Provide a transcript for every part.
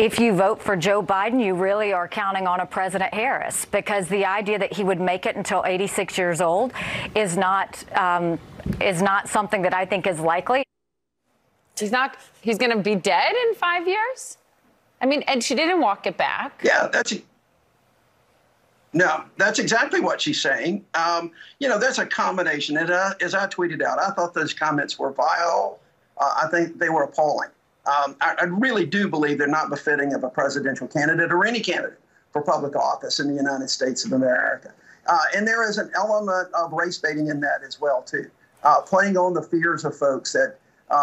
if you vote for Joe Biden, you really are counting on a President Harris, because the idea that he would make it until 86 years old is not something that I think is likely. He's going to be dead in 5 years? I mean, and she didn't walk it back. Yeah, that's exactly what she's saying. You know, there's a combination. As I tweeted out, I thought those comments were vile. I think they were appalling. I really do believe they're not befitting of a presidential candidate or any candidate for public office in the United States of America. And there is an element of race baiting in that as well, too, playing on the fears of folks that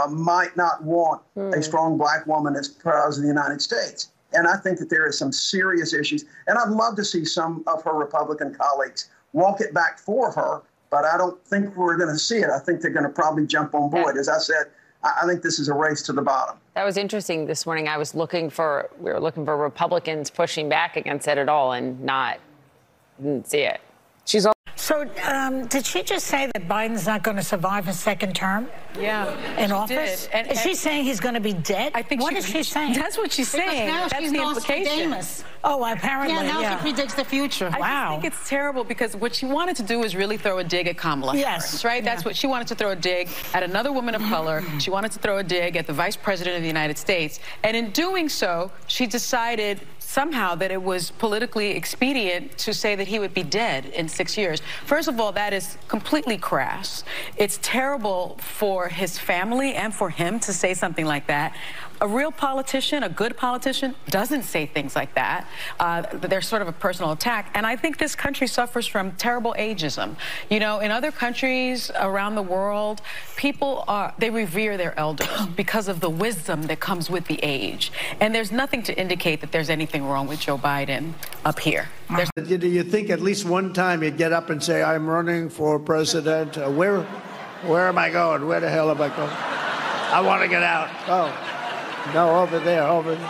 might not want a strong black woman as president of the United States. And I think that there is some serious issues. And I'd love to see some of her Republican colleagues walk it back for her, but I don't think we're going to see it. I think they're going to probably jump on board. As I said, I think this is a race to the bottom. That was interesting this morning. We were looking for Republicans pushing back against it at all, and didn't see it. So did she just say that Biden's not going to survive his second term? Yeah, in office? And is she saying he's going to be dead? I think what is she saying? That's what she's saying. That's the implication. Oh, apparently. Yeah, now she predicts the future. I think it's terrible, because what she wanted to do is really throw a dig at Kamala Harris, right? That's what she wanted to throw a dig at another woman of color. She wanted to throw a dig at the vice president of the United States. And in doing so, she decided somehow that it was politically expedient to say that he would be dead in 6 years. First of all, that is completely crass. It's terrible for his family and for him to say something like that. A real politician, a good politician, doesn't say things like that. They're sort of a personal attack. And I think this country suffers from terrible ageism. You know, in other countries around the world, people they revere their elders because of the wisdom that comes with the age. And there's nothing to indicate that there's anything wrong with Joe Biden up here. Do you think at least one time you'd get up and say, I'm running for president? Where am I going? Where the hell am I going? I want to get out. Oh. No, over there, over there.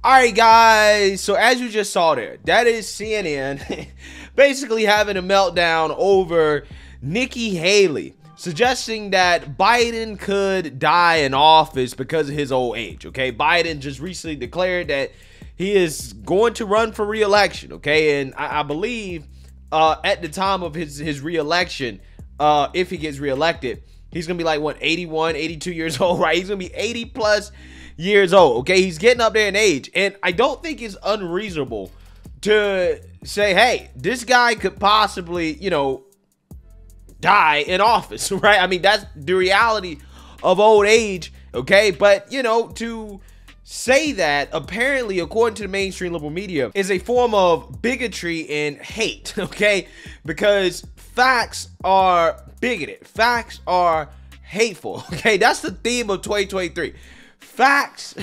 All right, guys. So as you just saw there, that is CNN basically having a meltdown over Nikki Haley, suggesting that Biden could die in office because of his old age. Okay, Biden just recently declared that he is going to run for re-election, okay? And I believe at the time of his re-election, if he gets re-elected, he's going to be like, what, 81, 82 years old, right? He's going to be 80 plus years old, okay? He's getting up there in age. And I don't think it's unreasonable to say, hey, this guy could possibly, you know, die in office, right? I mean, that's the reality of old age, okay? But, you know, to say that, apparently, according to the mainstream liberal media, is a form of bigotry and hate, okay? Because facts are bigoted. Facts are hateful, okay? That's the theme of 2023. Facts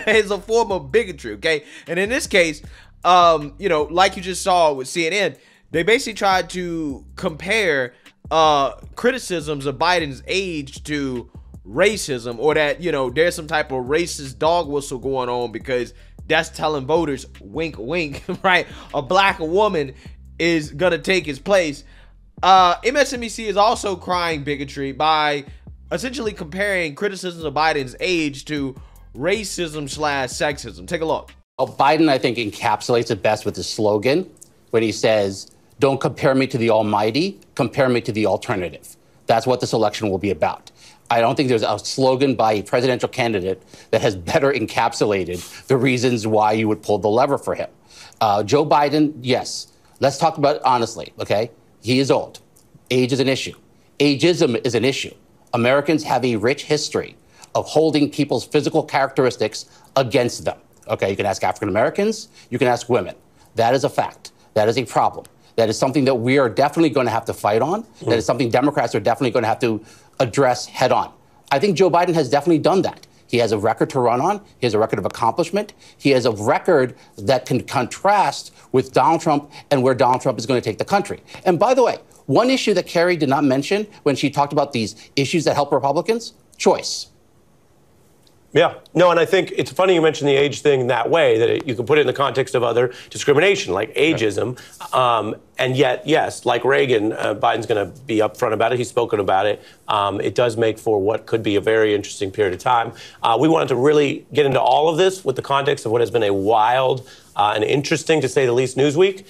is a form of bigotry, okay? And in this case, you know, like you just saw with CNN, they basically tried to compare criticisms of Biden's age to racism, or that, you know, there's some type of racist dog whistle going on because that's telling voters, wink wink, right, a black woman is gonna take his place. MSNBC is also crying bigotry by essentially comparing criticisms of Biden's age to racism / sexism. Take a look. Well, Biden, I think, encapsulates it best with his slogan when he says, don't compare me to the almighty, compare me to the alternative. That's what this election will be about. I don't think there's a slogan by a presidential candidate that has better encapsulated the reasons why you would pull the lever for him. Joe Biden, yes. Let's talk about it honestly, okay? He is old. Age is an issue. Ageism is an issue. Americans have a rich history of holding people's physical characteristics against them. Okay, you can ask African Americans, you can ask women. That is a fact. That is a problem. That is something that we are definitely going to have to fight on. That is something Democrats are definitely going to have to address head on. I think Joe Biden has definitely done that. He has a record to run on. He has a record of accomplishment. He has a record that can contrast with Donald Trump and where Donald Trump is going to take the country. And by the way, one issue that Kerry did not mention when she talked about these issues that help Republicans, choice. Yeah. No, and I think it's funny you mentioned the age thing that way, that you can put it in the context of other discrimination, like ageism. And yet, yes, like Reagan, Biden's going to be upfront about it. He's spoken about it. It does make for what could be a very interesting period of time. We wanted to really get into all of this with the context of what has been a wild and interesting, to say the least, news week.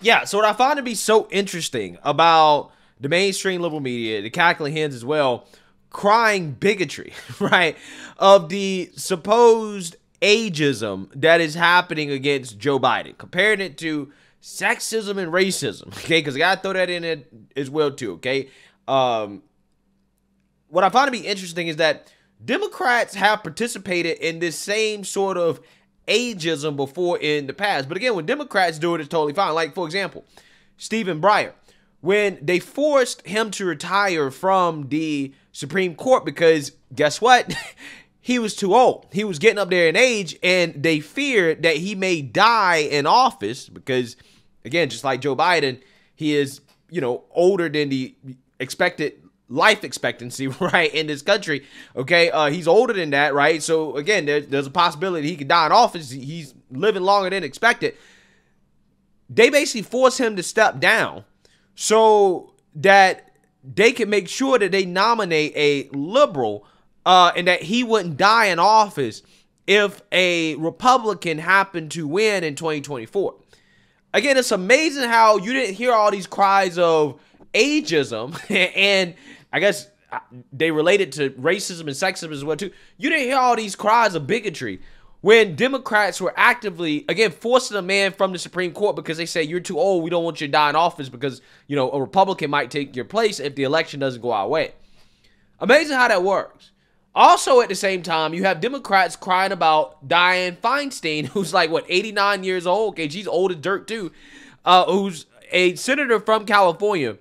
Yeah, so what I find to be so interesting about the mainstream liberal media, the cackling hens as well, crying bigotry, right, of the supposed ageism that is happening against Joe Biden, comparing it to sexism and racism, okay, because I got to throw that in it as well, too, okay? What I find to be interesting is that Democrats have participated in this same sort of ageism before in the past. But again, when Democrats do it, it's totally fine. Like, for example, Stephen Breyer, when they forced him to retire from the Supreme Court because, guess what? He was too old. He was getting up there in age, and they feared that he may die in office because, again, just like Joe Biden, he is, older than the expected life expectancy, right, in this country, okay? He's older than that, right? So, again, there's a possibility he could die in office. He's living longer than expected. They basically forced him to step down so that they can make sure that they nominate a liberal and that he wouldn't die in office if a Republican happened to win in 2024. Again, it's amazing how you didn't hear all these cries of ageism, and I guess they related to racism and sexism as well, too. You didn't hear all these cries of bigotry when Democrats were actively, again, forcing a man from the Supreme Court because they say, you're too old, we don't want you to die in office because, a Republican might take your place if the election doesn't go our way. Amazing how that works. Also, at the same time, you have Democrats crying about Dianne Feinstein, who's like, 89 years old? Okay, she's old as dirt, too. Who's a senator from California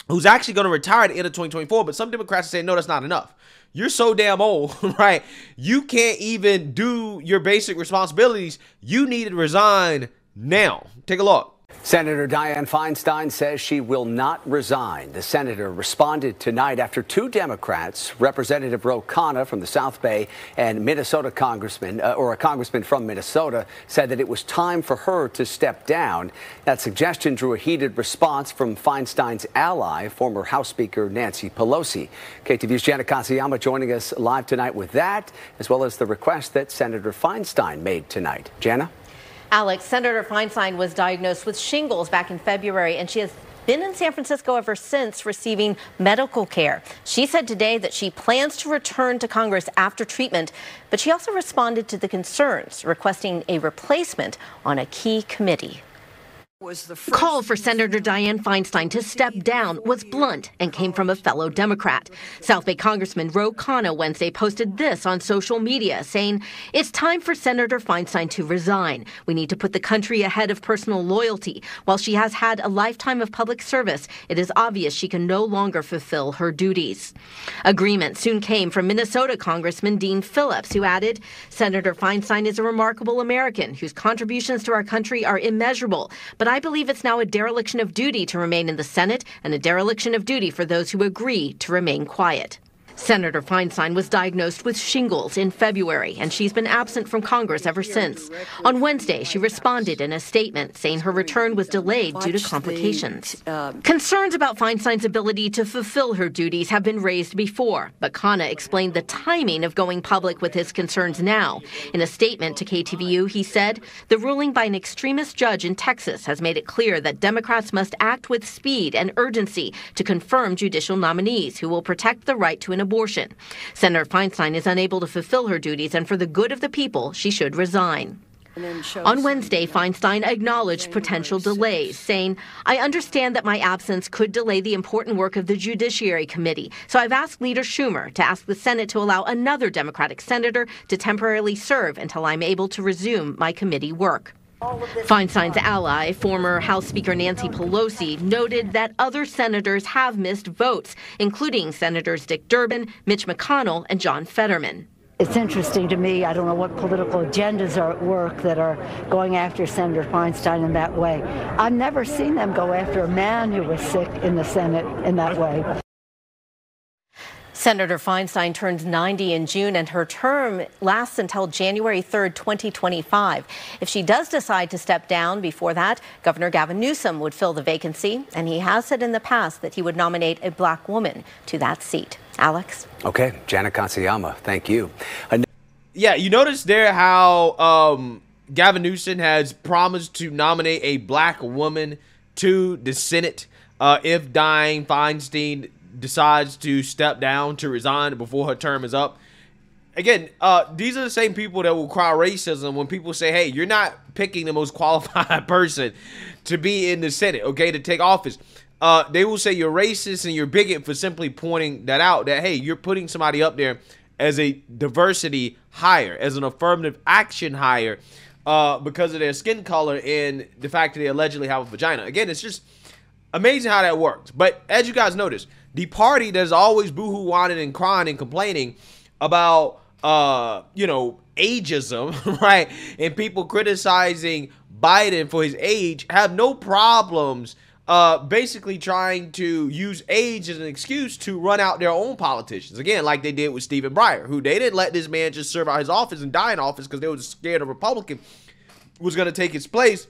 who's actually going to retire at the end of 2024, but some Democrats are saying, no, that's not enough. You're so damn old, right? You can't even do your basic responsibilities. You need to resign now. Take a look. Senator Dianne Feinstein says she will not resign. The senator responded tonight after two Democrats, Representative Ro Khanna from the South Bay and Minnesota congressman, or a congressman from Minnesota, said that it was time for her to step down. That suggestion drew a heated response from Feinstein's ally, former House Speaker Nancy Pelosi. KTVU's Jana Kasiyama joining us live tonight with that, as well as the request that Senator Feinstein made tonight. Jana? Alex, Senator Feinstein was diagnosed with shingles back in February, and she has been in San Francisco ever since receiving medical care. She said today that she plans to return to Congress after treatment, but she also responded to the concerns, requesting a replacement on a key committee. The call for Senator Dianne Feinstein to step down was blunt and came from a fellow Democrat. South Bay Congressman Ro Khanna Wednesday posted this on social media, saying, "It's time for Senator Feinstein to resign. We need to put the country ahead of personal loyalty. While she has had a lifetime of public service, it is obvious she can no longer fulfill her duties." Agreement soon came from Minnesota Congressman Dean Phillips, who added, "Senator Feinstein is a remarkable American whose contributions to our country are immeasurable, but I believe it's now a dereliction of duty to remain in the Senate and a dereliction of duty for those who agree to remain quiet." Senator Feinstein was diagnosed with shingles in February, and she's been absent from Congress ever since. On Wednesday, she responded in a statement saying her return was delayed due to complications. Concerns about Feinstein's ability to fulfill her duties have been raised before, but Khanna explained the timing of going public with his concerns now. In a statement to KTVU, he said, "The ruling by an extremist judge in Texas has made it clear that Democrats must act with speed and urgency to confirm judicial nominees who will protect the right to an abortion. Senator Feinstein is unable to fulfill her duties, and for the good of the people, she should resign." On Wednesday, Feinstein acknowledged potential delays, saying, "I understand that my absence could delay the important work of the Judiciary Committee, so I've asked Leader Schumer to ask the Senate to allow another Democratic senator to temporarily serve until I'm able to resume my committee work." Feinstein's ally, former House Speaker Nancy Pelosi, noted that other senators have missed votes, including Senators Dick Durbin, Mitch McConnell, and John Fetterman. It's interesting to me. I don't know what political agendas are at work that are going after Senator Feinstein in that way. I've never seen them go after a man who was sick in the Senate in that way. Senator Feinstein turns 90 in June, and her term lasts until January 3rd, 2025. If she does decide to step down before that, Governor Gavin Newsom would fill the vacancy, and he has said in the past that he would nominate a black woman to that seat. Alex? Okay, Janet Katsuyama, thank you. Yeah, you notice there how Gavin Newsom has promised to nominate a black woman to the Senate if Dianne Feinstein decides to step down, to resign before her term is up. Again, these are the same people that will cry racism when people say, hey, you're not picking the most qualified person to be in the Senate, okay, to take office. They will say you're racist and you're bigot for simply pointing that out, that, hey, you're putting somebody up there as a diversity hire, as an affirmative action hire because of their skin color and the fact that they allegedly have a vagina. Again, it's just amazing how that works. But as you guys notice, the party that's always boohoo whining and crying and complaining about, ageism, right? And people criticizing Biden for his age have no problems basically trying to use age as an excuse to run out their own politicians. Again, like they did with Stephen Breyer, who they didn't let this man just serve out his office and die in office because they were scared a Republican was going to take his place.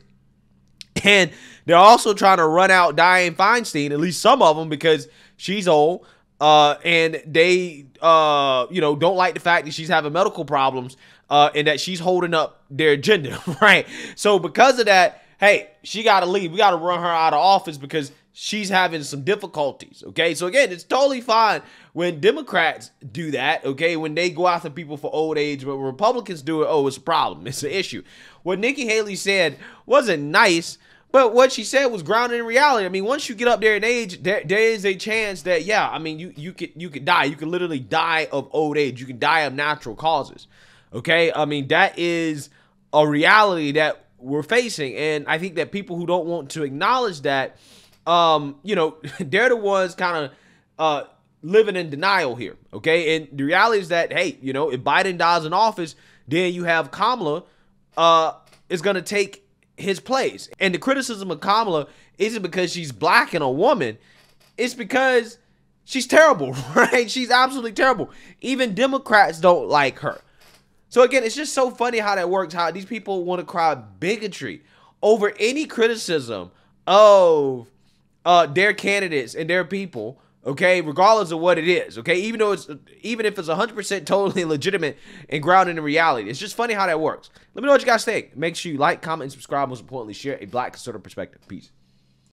And they're also trying to run out Dianne Feinstein, at least some of them, because she's old. And they, don't like the fact that she's having medical problems and that she's holding up their agenda, right? So because of that, hey, she got to leave. We got to run her out of office because she's having some difficulties, okay? So again, it's totally fine when Democrats do that, okay? When they go after people for old age, but when Republicans do it, it's a problem. It's an issue. What Nikki Haley said wasn't nice, but what she said was grounded in reality. I mean, once you get up there in age, there is a chance that, you could die. You could literally die of old age. You can die of natural causes, okay? I mean, that is a reality that we're facing. And I think that people who don't want to acknowledge that, they're the ones kind of living in denial here, okay? And the reality is that, hey, if Biden dies in office, then you have Kamala is going to take his place. And the criticism of Kamala isn't because she's black and a woman. It's because she's terrible, right? She's absolutely terrible. Even Democrats don't like her. So again, it's just so funny how that works, how these people want to cry bigotry over any criticism of their candidates and their people, okay, regardless of what it is, okay, even if it's 100% totally legitimate and grounded in reality. It's just funny how that works. Let me know what you guys think. Make sure you like, comment, and subscribe. Most importantly, share a black conservative perspective. Peace.